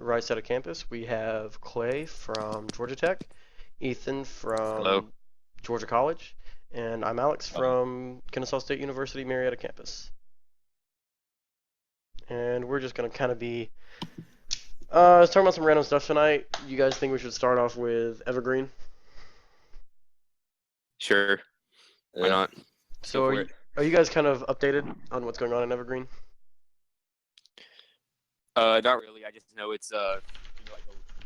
right side of campus, we have Clay from Georgia Tech, Ethan Hello. from Georgia College, and I'm Alex Uh, from Kennesaw State University Marietta campus. And we're just gonna kind of be talking about some random stuff tonight. You guys think we should start off with Evergreen? sure. Why Yeah. not? Let's go So are for you it. are you guys kind of updated on what's going on in Evergreen? Not really. I just know it's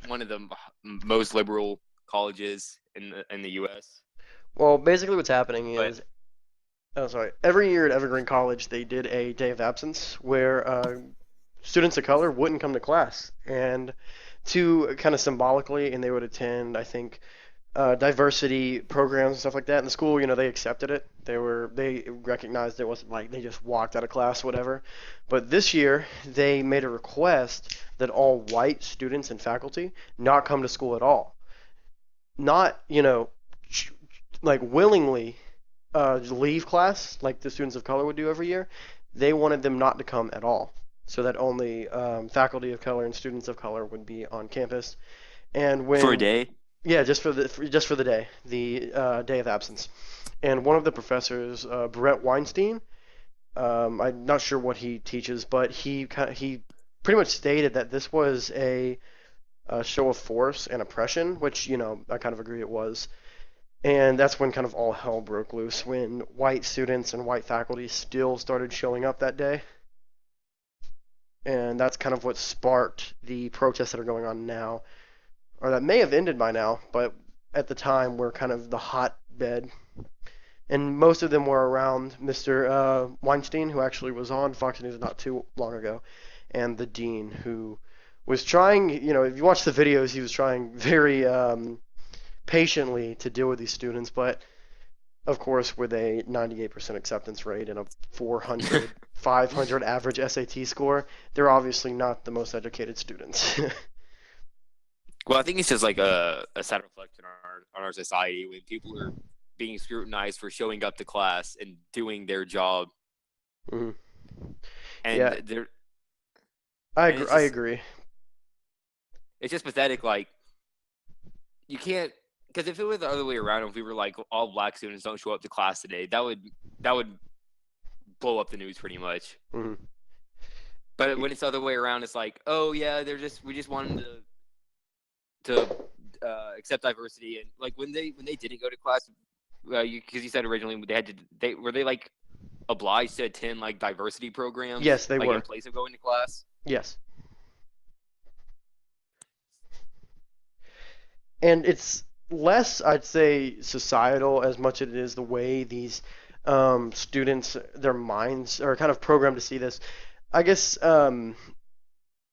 one of the most liberal colleges in the U.S. Well, basically what's happening But is, oh sorry, every year at Evergreen College they did a day of absence where students of color wouldn't come to class, and to kind of symbolically, and they would attend, I think, diversity programs and stuff like that. In the school, they accepted it. They recognized it wasn't like they just walked out of class, whatever. But this year, they made a request that all white students and faculty not come to school at all. Not, like willingly leave class like the students of color would do every year. They wanted them not to come at all, so that only faculty of color and students of color would be on campus. And for a when day, yeah, just for the day, the day of absence. And one of the professors, Brett Weinstein, I'm not sure what he teaches, but he pretty much stated that this was a show of force and oppression, which I kind of agree it was. And that's when kind of all hell broke loose, when white students and white faculty still started showing up that day. And that's kind of what sparked the protests that are going on now, or that may have ended by now, but at the time were kind of the hotbed. And most of them were around Mr. Weinstein, who actually was on Fox News not too long ago, and the dean, who was trying, if you watch the videos, he was trying very patiently to deal with these students, but of course, with a 98% acceptance rate and a 400, 500 average SAT score, they're obviously not the most educated students. well, I think it's just like a sad reflection on our society when people are being scrutinized for showing up to class and doing their job, Mhm. and Yeah, they're I and agree. I agree. it's just pathetic. Like you can't because if it were the other way around, if we were like all black students don't show up to class today, that would blow up the news pretty much. Mhm. But when it's the other way around, it's like, oh yeah, we just want them to accept diversity, and like when they didn't go to class, because you said originally they were they like obliged to attend like diversity programs Yes, they like in were. place of going to class. Yes. And it's less, I'd say, societal as much as it is the way these students, their minds are kind of programmed to see this. I guess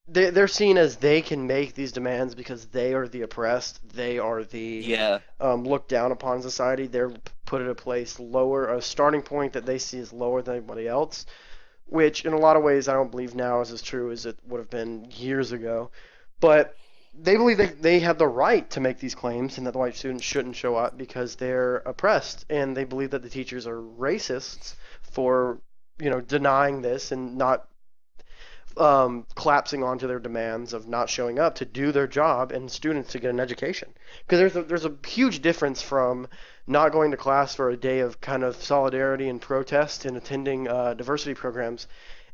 they're seen as they can make these demands because they are the oppressed, they are the Yeah, looked down upon in society. They're put at a place lower, a starting point that they see as lower than anybody else, which in a lot of ways I don't believe now is as true as it would have been years ago. But they believe that they have the right to make these claims and that the white students shouldn't show up because they're oppressed, and they believe that the teachers are racists for denying this and not collapsing onto their demands of not showing up to do their job and students to get an education. Because there's a huge difference from not going to class for a day of kind of solidarity and protest and attending diversity programs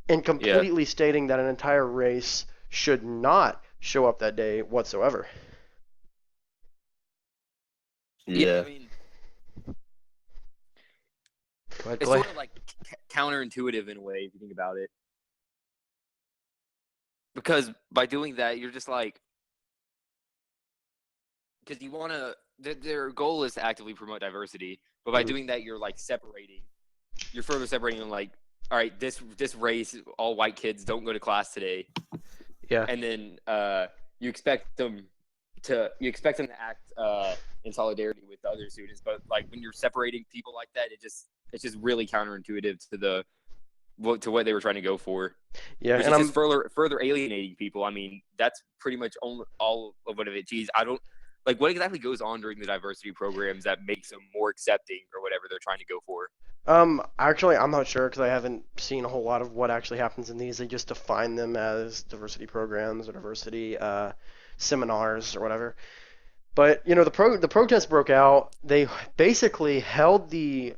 and yeah, completely stating that an entire race should not show up that day whatsoever. yeah. I Yeah. mean, Go ahead, it's Clay. sort of like counterintuitive in a way if you think about it, because by doing that, you're just like because you want to. Their goal is to actively promote diversity, but by Mhm. doing that, you're further separating them. Like, all right, this race, all white kids don't go to class today, Yeah. and then you expect them to act in solidarity with the other students. But like when you're separating people like that, it's just really counterintuitive to what they were trying to go for, Yeah, which and is just I'm further alienating people. I mean, that's pretty much all of what it is. I don't like what exactly goes on during the diversity programs that makes them more accepting or whatever they're trying to go for. Actually, I'm not sure because I haven't seen a whole lot of what actually happens in these. They just define them as diversity programs or diversity seminars or whatever. But the protest broke out. They basically held the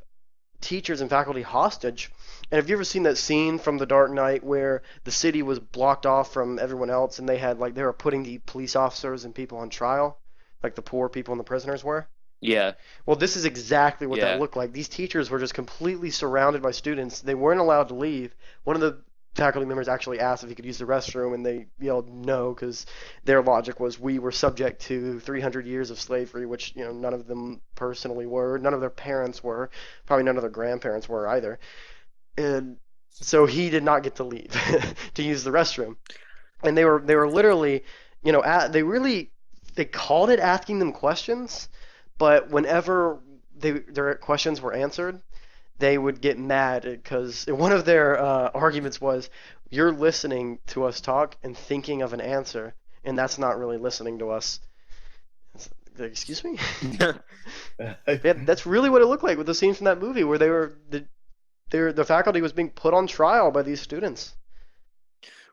teachers and faculty hostage. And have you ever seen that scene from The Dark Knight where the city was blocked off from everyone else and they were putting the police officers and people on trial, like the poor people and the prisoners were? Yeah, Well, this is exactly what that yeah. looked like. These teachers were just completely surrounded by students. They weren't allowed to leave. One of the faculty members actually asked if he could use the restroom, and they yelled no because their logic was we were subject to 300 years of slavery, which none of them personally were, none of their parents were, probably none of their grandparents were either, and so he did not get to leave to use the restroom. And they were literally, they called it asking them questions, but whenever their questions were answered, they would get mad because one of their arguments was, "You're listening to us talk and thinking of an answer, and that's not really listening to us." Like, excuse me? Yeah, that's really what it looked like with the scene from that movie where the faculty was being put on trial by these students.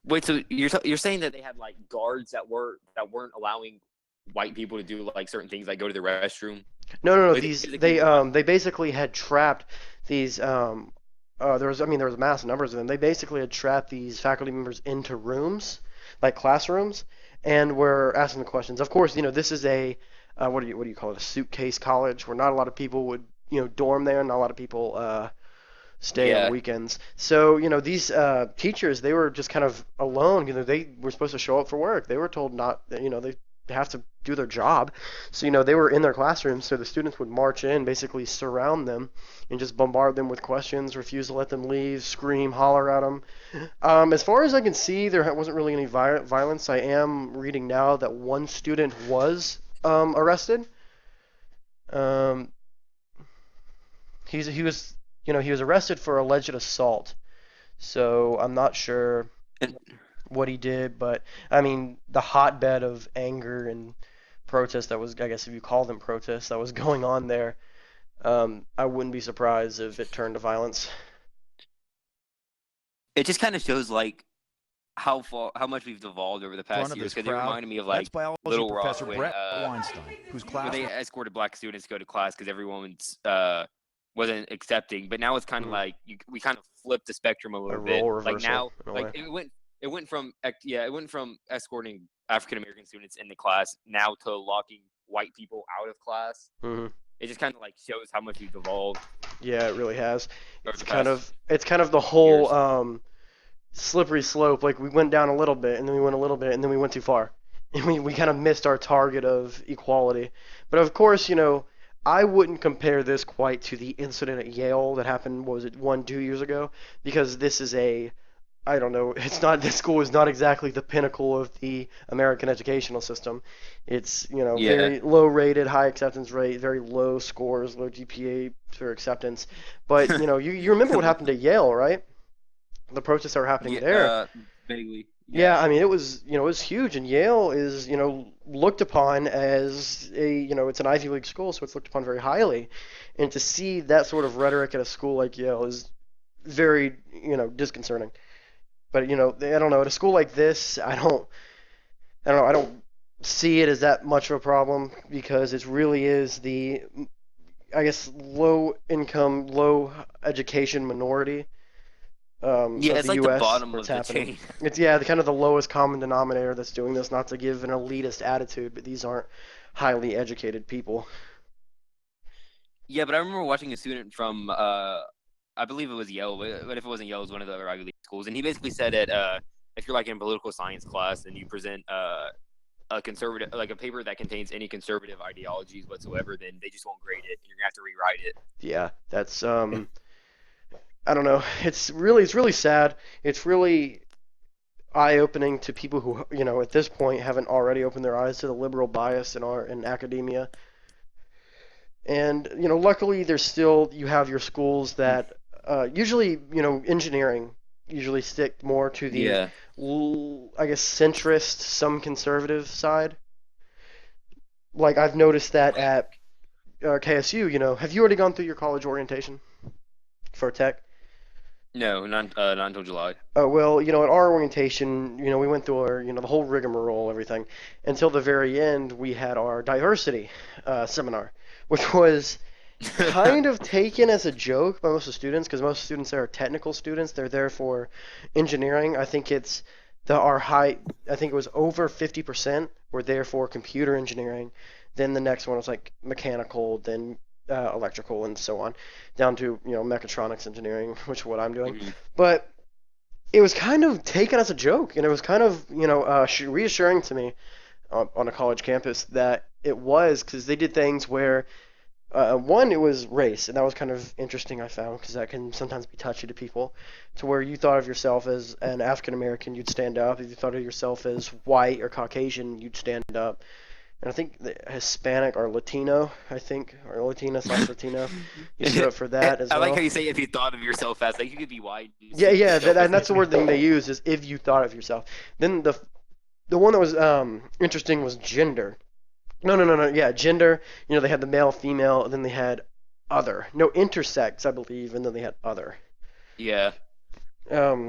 Wait, so you're saying that they had like guards that weren't allowing white people to do like certain things, like go to the restroom? No, no, no. Like, they These physically were like, they basically had trapped these there was massive numbers of them. They basically had trapped these faculty members into rooms, like classrooms, and were asking the questions. Of course, this is a what do you call it? A suitcase college where not a lot of people would dorm there, not a lot of people stay on yeah. weekends. So these teachers they were just kind of alone. They were supposed to show up for work. They were told not. They have to do their job. So they were in their classrooms. So the students would march in, basically surround them, and just bombard them with questions, refuse to let them leave, scream, holler at them. As far as I can see, there wasn't really any violence. I am reading now that one student was arrested. Um, he was arrested for alleged assault. So I'm not sure And what he did, but I mean the hotbed of anger and protest that was, I guess if you call them protests, that was going on there. I wouldn't be surprised if it turned to violence. it just kind of shows like how much we've devolved over the Front past of years, this because it crowd, reminded me of that's like biology Little Rock professor when Brett Weinstein, whose when class they escorted black students to go to class because everyone's wasn't accepting. But now it's kind of Mhm. like we kind of flipped the spectrum a A little bit. role Like reversal now, in a like way. it went from escorting African American students into class now to locking white people out of class. Hmm. It just kind of like shows how much we've evolved Yeah, it really has. over It's the kind past of it's kind of the whole years. slippery slope. Like we went down a little bit, and then we went a little bit, and then we went too far, and we kind of missed our target of equality. But of course, I wouldn't compare this quite to the incident at Yale that happened. What was it 1, 2 years ago? Because this is I don't know. It's not. This school is not exactly the pinnacle of the American educational system. It's Yeah. very low rated, high acceptance rate, very low scores, low GPA for acceptance. But you remember what happened at Yale, right? The protests that were happening Yeah. there. Vaguely. Yeah, Yeah. I mean it was huge, and Yale is looked upon as it's an Ivy League school, so it's looked upon very highly, and to see that sort of rhetoric at a school like Yale is very disconcerting. But I don't know, at a school like this, I don't know, I don't see it as that much of a problem because it really is the, I guess, low income, low education minority Yeah. of It's the like the U.S. bottom where it's of the happening. chain. It's yeah, the kind of the lowest common denominator that's doing this. Not to give an elitist attitude, but these aren't highly educated people. Yeah, but I remember watching a student from I believe it was Yale, but if it wasn't Yale, it was one of the other Ivy League schools, and he basically said that if you're like in political science class and you present a conservative, like a paper that contains any conservative ideologies whatsoever, then they just won't grade it, and you're gonna have to rewrite it. Yeah, that's I don't know. It's really sad. It's really eye-opening to people who at this point haven't already opened their eyes to the liberal bias in academia. And luckily, there's still you have your schools that usually engineering usually stick more to the Yeah. I guess centrist, some conservative side. Like I've noticed that at KSU. Have you already gone through your college orientation? for tech? No, not until July. Well, at our orientation, we went through our, the whole rigmarole, everything, until the very end. We had our diversity seminar, which was kind of taken as a joke by most of the students because most students there are technical students. They're there for engineering. I think it's the our high. I think it was over 50% were there for computer engineering. Then the next one was like mechanical, then electrical, and so on, down to mechatronics engineering, which is what I'm doing. Mhm. But it was kind of taken as a joke, and it was kind of reassuring to me on a college campus that it was because they did things where one, it was race, and that was kind of interesting, I found, because that can sometimes be touchy to people, to where you thought of yourself as an African American, you'd stand up. If you thought of yourself as white or Caucasian, you'd stand up. And I think the Hispanic or Latino, I think, or Latina/Latino, you stood up for that as I like how well. you say if you thought of yourself as like you could be white. You Yeah, see yeah, yourself as and that's the word thing they use is if you thought of yourself. Then the one that was interesting was gender. No, no, no, no. Yeah, gender. They had the male, female, and then they had other. No, intersex, I believe, and then they had other. yeah,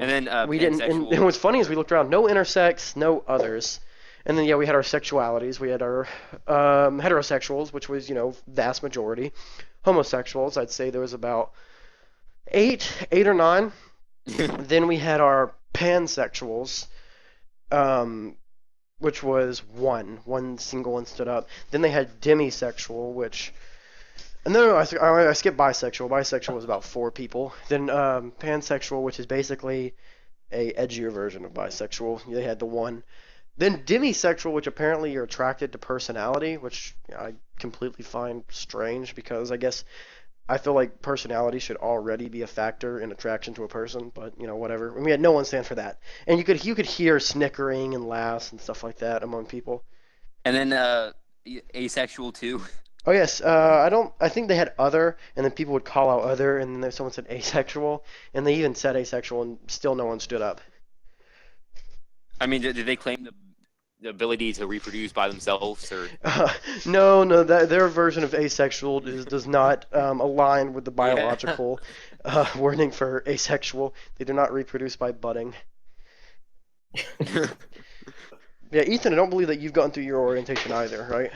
and then We didn't. And pansexual. what's funny is we looked around. No intersex, no others. And then yeah, we had our sexualities. We had our heterosexuals, which was vast majority. Homosexuals, I'd say there was about eight or nine. Then we had our pansexuals, um, which was one single one stood up. Then they had demisexual, which no, I skipped bisexual. Bisexual was about four people. Then pansexual, which is basically a edgier version of bisexual. They had the one. Then demisexual, which apparently you're attracted to personality, which I completely find strange because I guess I feel like personality should already be a factor in attraction to a person, but whatever. And we had no one stand for that, and you could hear snickering and laughs and stuff like that among people. And then asexual too. Oh yes, I don't. I think they had other, and then people would call out other, and then someone said asexual, and they even said asexual, and still no one stood up. I mean, did they claim the ability to reproduce by themselves, or Uh, no, no, that their version of asexual does not align with the yeah? biological wording for asexual. They do not reproduce by budding. Yeah, Ethan, I don't believe that you've gotten through your orientation either, right?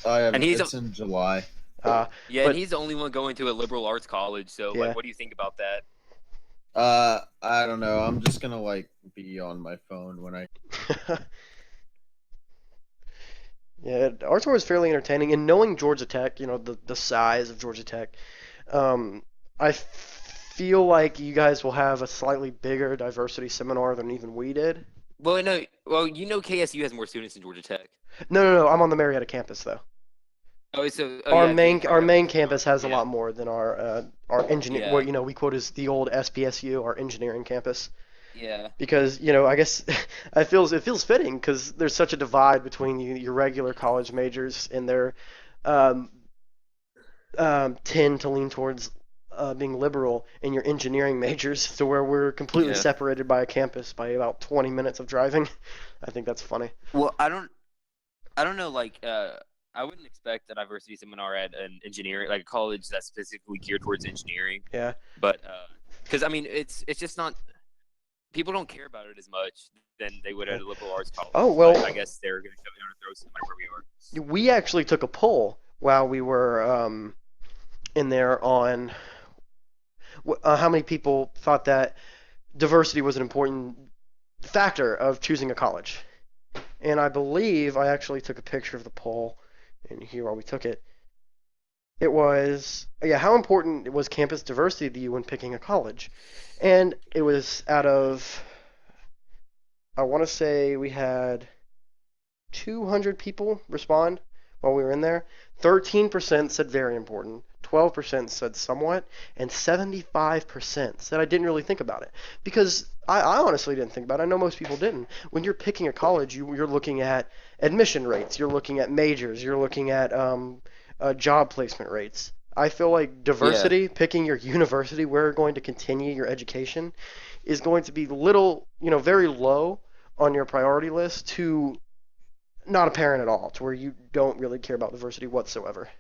I and have. he's It's in July. Uh, yeah, and but he's the only one going to a liberal arts college. So, yeah, like, what do you think about that? I don't know. I'm just gonna be on my phone when I. yeah, ours was fairly entertaining. And knowing Georgia Tech, the size of Georgia Tech, I feel like you guys will have a slightly bigger diversity seminar than even we did. Well, no, well, KSU has more students than Georgia Tech. No, no, no. I'm on the Marietta campus though. Oh, so Our yeah, so you main probably our have more main than campus has a yeah, lot more than our engineer. yeah, What we quote as the old SPSU, our engineering campus, yeah, because I guess it feels fitting because there's such a divide between your regular college majors and their um, tend to lean towards being liberal and your engineering majors, to where we're completely yeah. separated by a campus by about 20 minutes of driving. I think that's funny. Well, I don't know. Like, I wouldn't expect a diversity seminar at an engineering, like a college that's specifically geared towards engineering. Yeah. But because I mean, it's just not people don't care about it as much than they would at a liberal arts college. Oh But well, I guess they're going to shove it down our throats no matter where we are. we actually took a poll while we were in there on how many people thought that diversity was an important factor of choosing a college. And I believe I actually took a picture of the poll in here while we took it. It was, yeah, how important was campus diversity to you when picking a college? And it was out of, I want to say we had 200 people respond while we were in there. 13% said very important, 12% said somewhat, and 75% said I didn't really think about it. Because I honestly didn't think about it. I know most people didn't. When you're picking a college, you're looking at admission rates, you're looking at majors, you're looking at job placement rates. I feel like Yeah, diversity, picking your university where you're going to continue your education, is going to be little, very low on your priority list to not apparent at all, to where you don't really care about diversity whatsoever.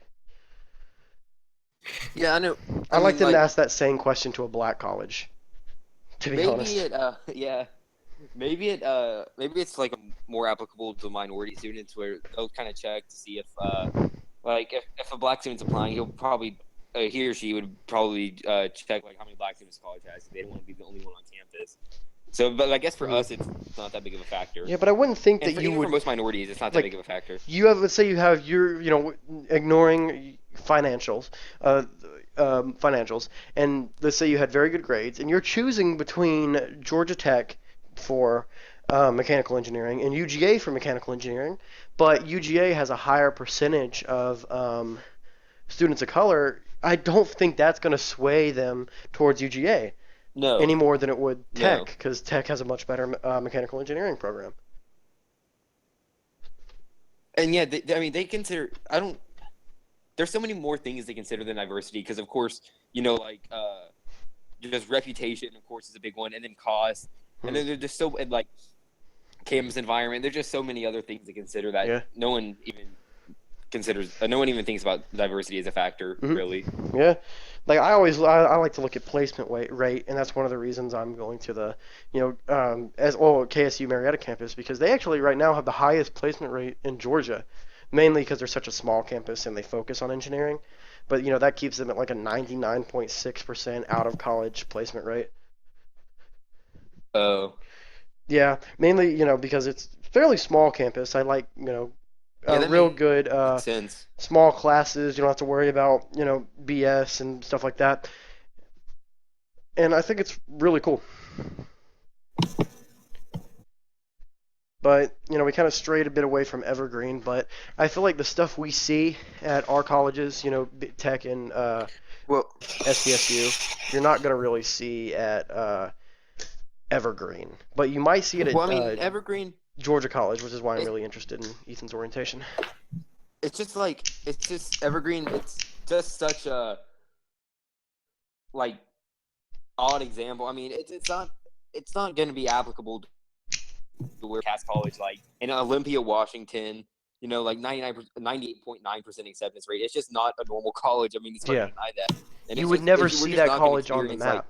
Yeah, I know. I I'd like mean, them to like ask that same question to a black college, to be maybe honest. it yeah, maybe it's like more applicable to minority students where they'll kind of check to see if like if a black student's applying, he'll probably he or she would probably check like how many black students the college has. They don't want to be the only one on campus. So, but I guess for Mhm. us, it's not that big of a factor. Yeah, but I wouldn't think And that for you even for would most minorities, it's not that big like. of a factor. You have, let's say you have your, ignoring uh, financials, and let's say you had very good grades, and you're choosing between Georgia Tech for mechanical engineering and UGA for mechanical engineering, but UGA has a higher percentage of students of color. I don't think that's going to sway them towards UGA any No, more than it would Tech, no. because Tech has a much better mechanical engineering program. And yeah, I mean, they consider. I don't. There's so many more things they consider than diversity because, of course, like just reputation, of course, is a big one, and then cost, and Hmm. then they're just so and like campus environment. There's just so many other things to consider that Yeah. no one even considers. No one even thinks about diversity as a factor, Hmm. really. Yeah, like I like to look at placement rate, and that's one of the reasons I'm going to the as well KSU Marietta campus, because they actually right now have the highest placement rate in Georgia, mainly because they're such a small campus and they focus on engineering. But that keeps them at like a 99.6% out of college placement rate. Oh, Yeah, mainly because it's fairly small campus. I like yeah, that real makes good sense. small classes. You don't have to worry about BS and stuff like that. And I think it's really cool. But we kind of strayed a bit away from Evergreen. But I feel like the stuff we see at our colleges, Tech and Well, SDSU, you're not gonna really see at Evergreen. But you might see it well, I at mean, Evergreen. Georgia College, which is why I'm It's really interested in Ethan's orientation. it's just Evergreen. It's just such a like odd example. I mean, it's not going to be applicable to where Cass College, like in Olympia, Washington, like 98.9% acceptance rate. It's just not a normal college. I mean, it's hard to Yeah, deny that. And you it's would just never we're see just that not going to college on the experience like map,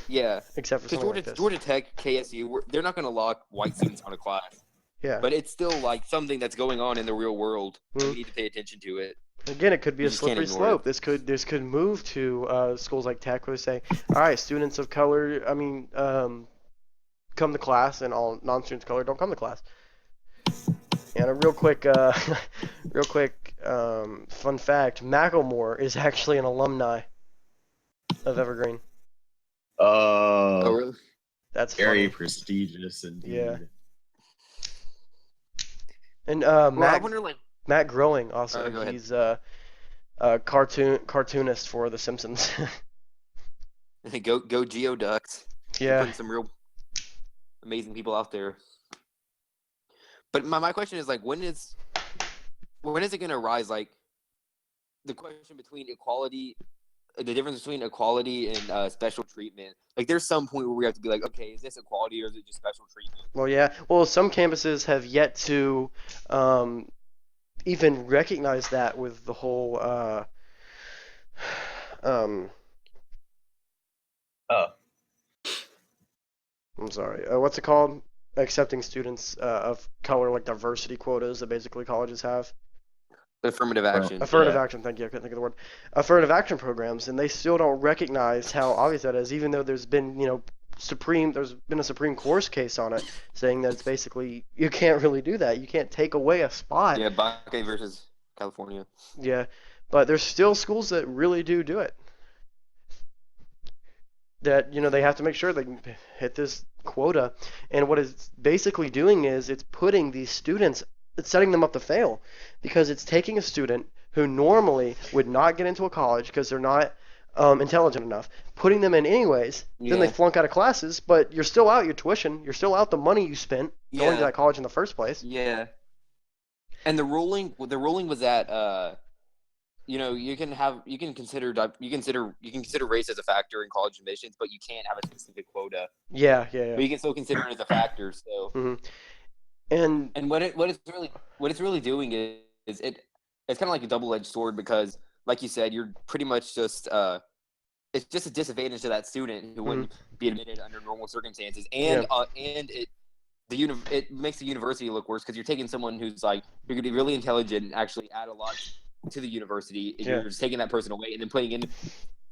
yeah, except for because something like this. Georgia Tech, KSU, they're not going to lock white students out of class. Yeah. But it's still like something that's going on in the real world, and Mm. we need to pay attention to it. Again, it could be We a just can't slippery ignore it. slope. This could move to schools like Tech, where they say, all right, students of color, come to class, and all non-students of color don't come to class. And a real quick, fun fact: Macklemore is actually an alumni of Evergreen. Oh, Oh, really? That's very funny. prestigious Yeah. indeed. And Well, I wonder, like, Matt Growing also. go ahead. He's a cartoonist for The Simpsons. Go Geoducks. They're Yeah. putting some real amazing people out there. But my question is like, when is it gonna rise? Like the question between equality, the difference between equality and special treatment. Like there's some point where we have to be like, okay, is this equality or is it just special treatment? Well, yeah. Well, some campuses have yet to um, even recognize that with the whole um, Oh, I'm sorry. What's it called? Accepting students of color, like diversity quotas that basically colleges have. Affirmative well, action. Affirmative yeah. action. Thank you. I couldn't think of the word. Affirmative action programs, and they still don't recognize how obvious that is, even though there's been there's been a Supreme Court case on it saying that it's basically you can't really do that. You can't take away a spot. Yeah, Bakke versus California. Yeah, but there's still schools that really do it. That they have to make sure they can hit this quota, and what it's basically doing is it's putting these students, it's setting them up to fail, because it's taking a student who normally would not get into a college because they're not intelligent enough, putting them in anyways. Then they Yeah, flunk out of classes, but you're still out your tuition, you're still out the money you spent going to yeah, that college in the first place. yeah. And the ruling was that you can consider race as a factor in college admissions, but you can't have a specific quota. Yeah, yeah, yeah. But you can still consider it as a factor. So, Hmm. And and what it's really doing is it's kind of like a double-edged sword because like you said, you're pretty much just it's just a disadvantage to that student who wouldn't be admitted under normal circumstances, and it makes the university look worse because you're taking someone who's like you're going to be really intelligent and actually add a lot to the university, and you're just taking that person away and then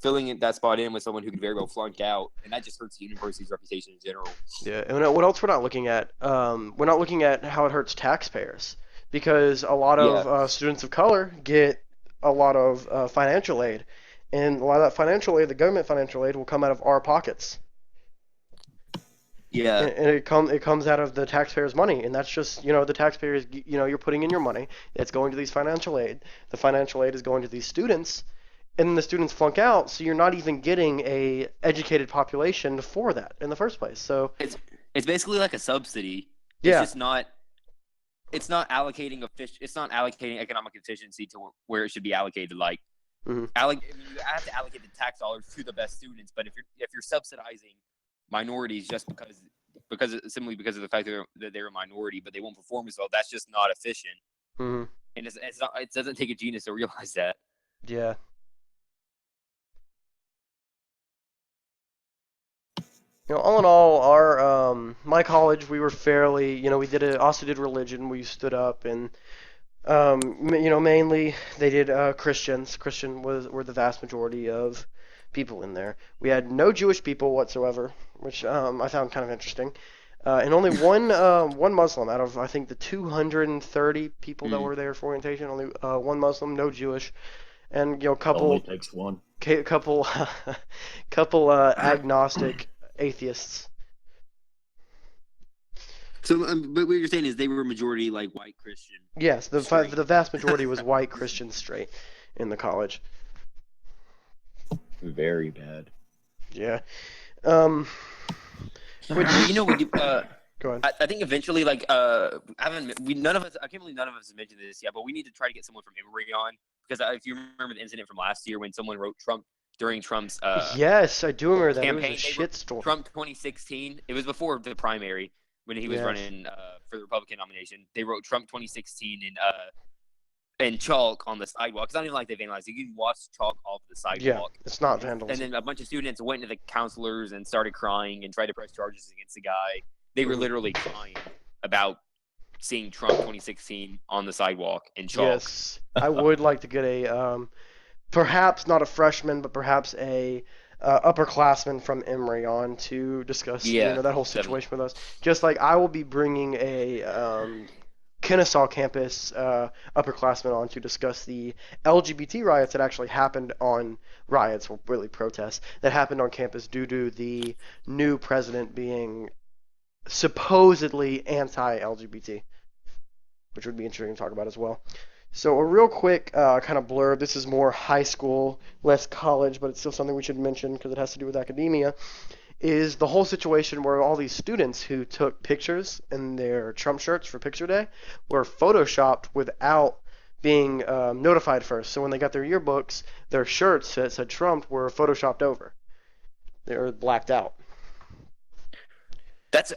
filling that spot in with someone who could very well flunk out, and that just hurts the university's reputation in general. Yeah, and what else we're not looking at? We're not looking at how it hurts taxpayers because a lot of students of color get a lot of financial aid, and a lot of that financial aid, the government financial aid, will come out of our pockets. Yeah, and it comes out of the taxpayers' money, and that's just the taxpayers. You're putting in your money. It's going to these financial aid. The financial aid is going to these students, and then the students flunk out, so you're not even getting a educated population for that in the first place. So it's basically like a subsidy. Yeah. It's just not. It's not allocating economic efficiency to where it should be allocated. Like, you have to allocate the tax dollars to the best students. But if you're subsidizing minorities just simply because of the fact that they're a minority, but they won't perform as well, that's just not efficient. Mm-hmm. And it's not. It doesn't take a genius to realize that. Yeah. All in all, our my college, we were fairly, we also did religion. We stood up, and mainly they did Christians. Christian were the vast majority of people in there. We had no Jewish people whatsoever, which I found kind of interesting, and only one Muslim out of I think the 230 people that were there for orientation. Only one Muslim, no Jewish, and Only takes one. couple agnostic atheists. So, but what you're saying is they were majority like white Christian. Yes, the vast majority was white Christian straight in the college. Very bad. Yeah. Which Go ahead. I think eventually, like, I can't believe none of us have mentioned this yet, but we need to try to get someone from Emory on, because if you remember the incident from last year when someone wrote Trump during Trump's yes, I do remember that. campaign, it was a shitstorm. Trump 2016. It was before the primary when he was running for the Republican nomination. They wrote Trump 2016 in chalk on the sidewalk. It's not even like they vandalized. You can watch chalk off the sidewalk. Yeah, it's not vandalism. And then a bunch of students went to the counselors and started crying and tried to press charges against the guy. They were literally crying about seeing Trump 2016 on the sidewalk in chalk. Yes, I would like to get a perhaps not a freshman, but perhaps a upperclassman from Emory on to discuss that whole situation with us. Just like I will be bringing a Kennesaw campus upperclassmen on to discuss the LGBT riots that actually happened really protests that happened on campus due to the new president being supposedly anti-LGBT, which would be interesting to talk about as well. So a real quick kind of blurb. This is more high school, less college, but it's still something we should mention because it has to do with academia. Is the whole situation where all these students who took pictures in their Trump shirts for Picture Day were photoshopped without being notified first. So when they got their yearbooks, their shirts that said Trump were photoshopped over. They were blacked out. That's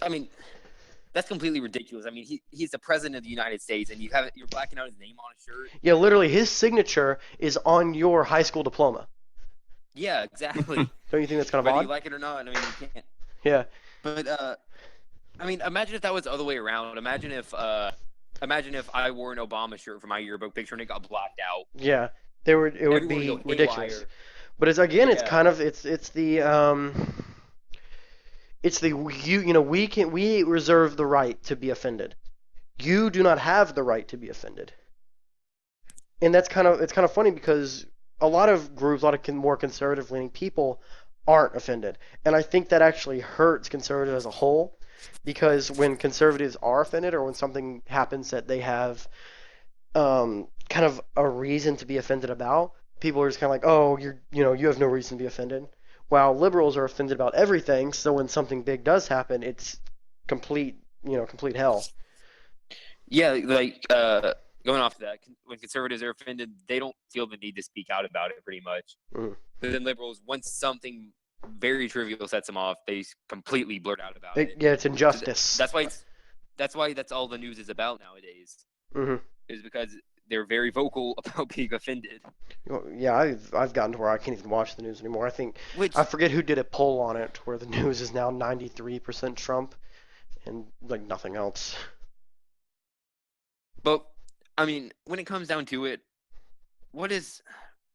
completely ridiculous. I mean, he's the president of the United States, and you're blacking out his name on a shirt. Yeah, literally, his signature is on your high school diploma. Yeah, exactly. Don't you think that's kind of Whether odd? you like it or not, I mean, you can't. Yeah. But I mean, imagine if that was the other way around. Imagine if I wore an Obama shirt for my yearbook picture and it got blacked out. Yeah, it would be ridiculous. But it's we reserve the right to be offended. You do not have the right to be offended. And it's kind of funny because a lot of groups, a lot of more conservative leaning people aren't offended. And I think that actually hurts conservatives as a whole, because when conservatives are offended or when something happens that they have kind of a reason to be offended about, people are just kind of like, oh, you have no reason to be offended. While liberals are offended about everything, so when something big does happen, it's complete hell. Yeah, like going off of that, when conservatives are offended, they don't feel the need to speak out about it, pretty much. But then liberals, once something very trivial sets them off, they completely blurt out about it. Yeah, it's injustice. That's why that's all the news is about nowadays. Mm-hmm. Is because they're very vocal about being offended. Yeah, I've gotten to where I can't even watch the news anymore. I Which, forget who did a poll on it where the news is now 93% Trump and like nothing else. but I mean, when it comes down to it, what is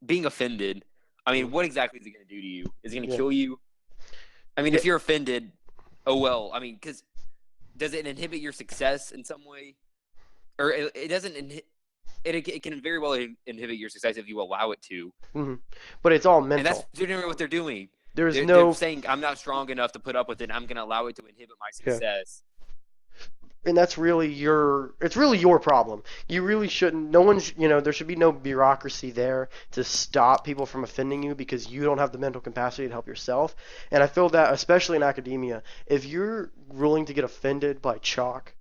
being offended? I mean, Mm. what exactly is it going to do to you? Is it going to Yeah. kill you? I mean, Yeah. if you're offended, oh well. I mean, because does it inhibit your success in some way, or it doesn't? It can very well inhibit your success if you allow it to. hmm But it's all And that's mental. generally what they're doing. There's They're no saying I'm not strong enough to put up with it. I'm going to allow it to inhibit my yeah. success. And that's really it's really your problem. You really shouldn't, no one's, there should be no bureaucracy there to stop people from offending you because you don't have the mental capacity to help yourself. And I feel that, especially in academia, if you're willing to get offended by chalk,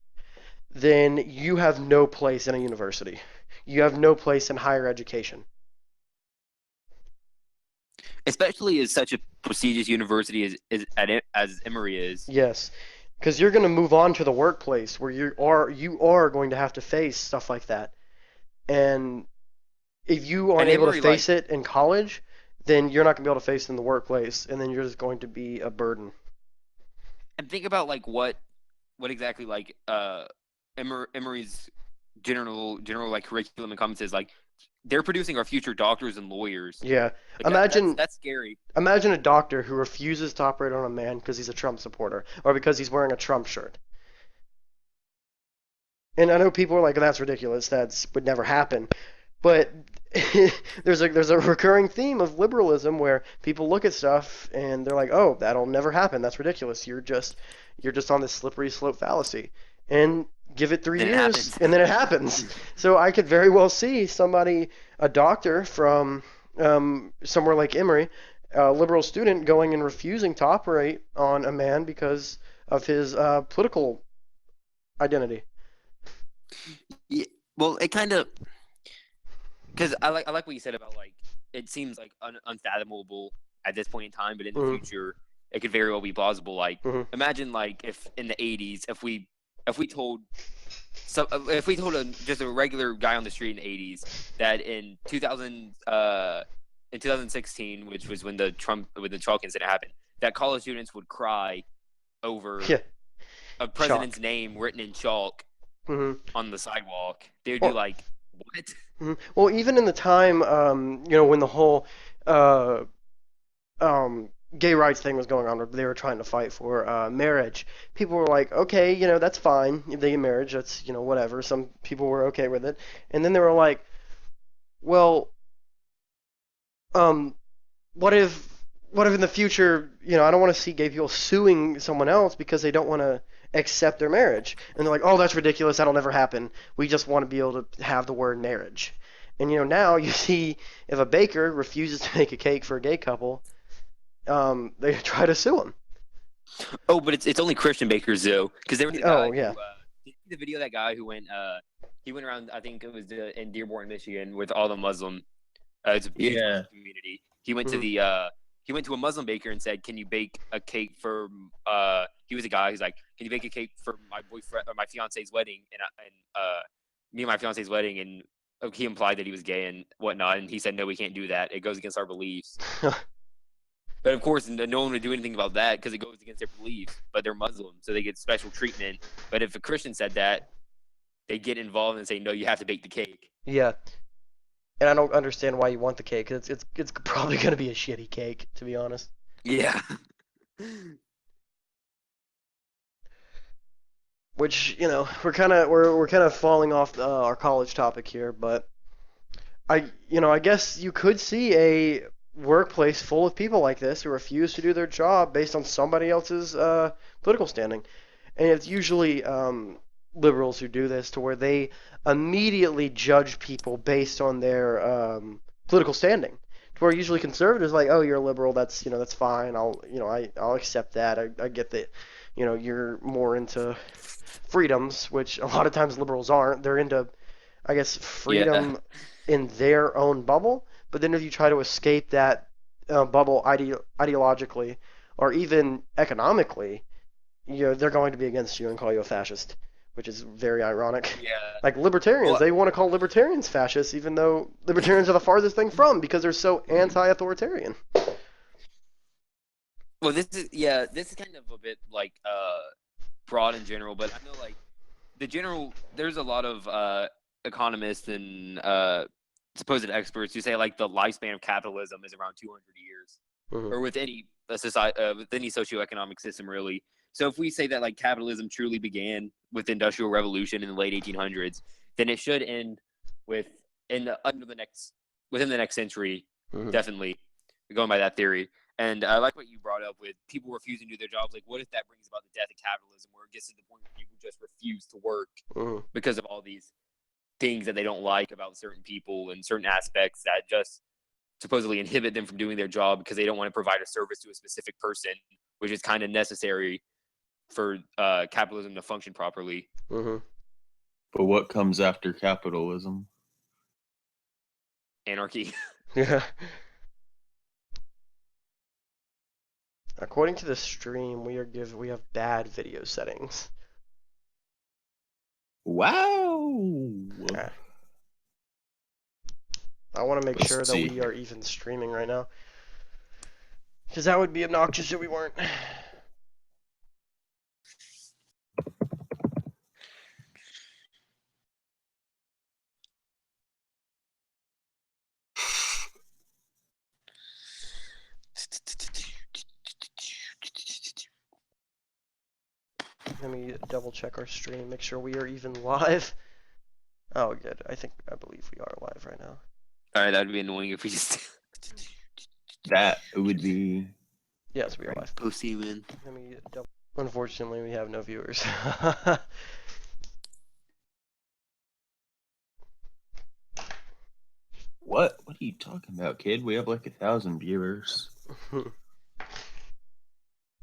then you have no place in a university. You have no place in higher education. Especially as such a prestigious university as Emory is. Yes, because you're going to move on to the workplace where you are going to have to face stuff like that. And if you aren't And able to Emory, like, face it in college, then you're not going to be able to face it in the workplace, and then you're just going to be a burden. and think about like what exactly like Emory's general like curriculum encompasses. Like, they're producing our future doctors and lawyers. Yeah. Like Imagine that's scary. imagine a doctor who refuses to operate on a man because he's a Trump supporter or because he's wearing a Trump shirt. And I know people are like, that's ridiculous. That would never happen. But there's a recurring theme of liberalism where people look at stuff and they're like, "Oh, that'll never happen. That's ridiculous. You're just on this slippery slope fallacy." And give it three Then it years, happens. and then it happens. So I could very well see a doctor from somewhere like Emory, a liberal student, going and refusing to operate on a man because of his political identity. Yeah, well, it kind of because I like what you said about like it seems like unfathomable at this point in time, but in the Mhm. future it could very well be plausible. Like, Mhm. imagine like if in the '80s, if we told if we told just a regular guy on the street in the '80s that in 2016, which was when the chalk incident happened, that college students would cry over Yeah. a president's name written in chalk hmm on the sidewalk, they would be Well, like, "What?" well, even in the time, when the whole uh, gay rights thing was going on, where they were trying to fight for marriage, people were like, okay, that's fine. If they get marriage, that's, whatever. Some people were okay with it. And then they were like, well, um, what if, what if in the future, I don't want to see gay people suing someone else because they don't want to accept their marriage. And they're like, oh, that's ridiculous. That'll never happen. We just want to be able to have the word marriage. And, now you see if a baker refuses to make a cake for a gay couple, they try to sue him. Oh, but it's only Christian bakers though, because there was a guy Oh, yeah. who did you see the video of that guy who went he went around, I think it was in Dearborn, Michigan, with all the Muslim it's a huge Yeah. Muslim community. He went to Mhm. the he went to a Muslim baker and said, "Can you bake a cake for?" He was a guy. He's like, "Can you bake a cake for my boyfriend or my fiance's wedding?" And me and my fiance's wedding, and he implied that he was gay and whatnot, and he said, "No, we can't do that. It goes against our beliefs." But of course, no one would do anything about that because it goes against their beliefs. But they're Muslim, so they get special treatment. But if a Christian said that, they get involved and say, "No, you have to bake the cake." Yeah. And I don't understand why you want the cake. It's probably gonna be a shitty cake, to be honest. Yeah. Which we're kind of falling off our college topic here, but I guess you could see a workplace full of people like this who refuse to do their job based on somebody else's political standing, and it's usually liberals who do this, to where they immediately judge people based on their political standing. To where usually conservatives are like, oh, you're a liberal, that's fine. I'll accept that. I get that. You're more into freedoms, which a lot of times liberals aren't. They're into, I guess, Yeah. freedom in their own bubble. But then if you try to escape that bubble ideologically or even economically, they're going to be against you and call you a fascist, which is very ironic. Yeah. Like libertarians, Well, they want to call libertarians fascists, even though libertarians are the farthest thing from because they're so anti-authoritarian. well, this is kind of a bit like broad in general, but I know like there's a lot of economists and supposed experts who say like the lifespan of capitalism is around 200 years, Mhm. or with any society, with any socioeconomic system really. So if we say that like capitalism truly began with the Industrial Revolution in the late 1800s, then it should end with within the next century, Mhm. definitely going by that theory. And I like what you brought up with people refusing to do their jobs. Like, what if that brings about the death of capitalism, where it gets to the point where people just refuse to work Mhm. because of all these things that they don't like about certain people and certain aspects that just supposedly inhibit them from doing their job because they don't want to provide a service to a specific person, which is kind of necessary for capitalism to function properly. Mhm. But what comes after capitalism? Anarchy. Yeah. According to the stream, we have bad video settings. Wow. Yeah. I want to make Let's sure that see we are even streaming right now, because that would be obnoxious if we weren't. Let me double check our stream, make sure we are even live. Oh, good. I believe we are live right now. All right, that'd be annoying if we just that. It would be. Yes, we are live. pussy man. Let me double. Unfortunately, we have no viewers. What? What are you talking about, kid? We have like 1,000 viewers.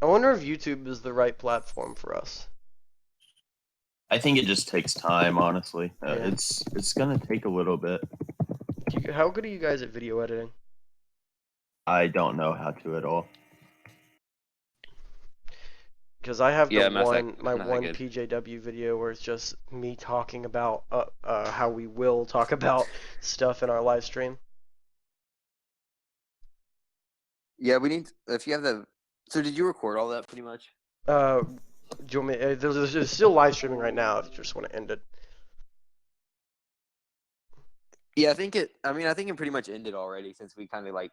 I wonder if YouTube is the right platform for us. I think it just takes time, honestly. Yeah. It's gonna take a little bit. How good are you guys at video editing? I don't know how to at all. Because I have Yeah, the I'm not that- one I'm my not that one good. PJW video where it's just me talking about how we will talk about stuff in our live stream. Yeah, we need. If you have the. So did you record all that pretty much? Do you want me? There's still live streaming right now. If you just want to end it. Yeah, I think it. I mean, I think it pretty much ended already since we kind of like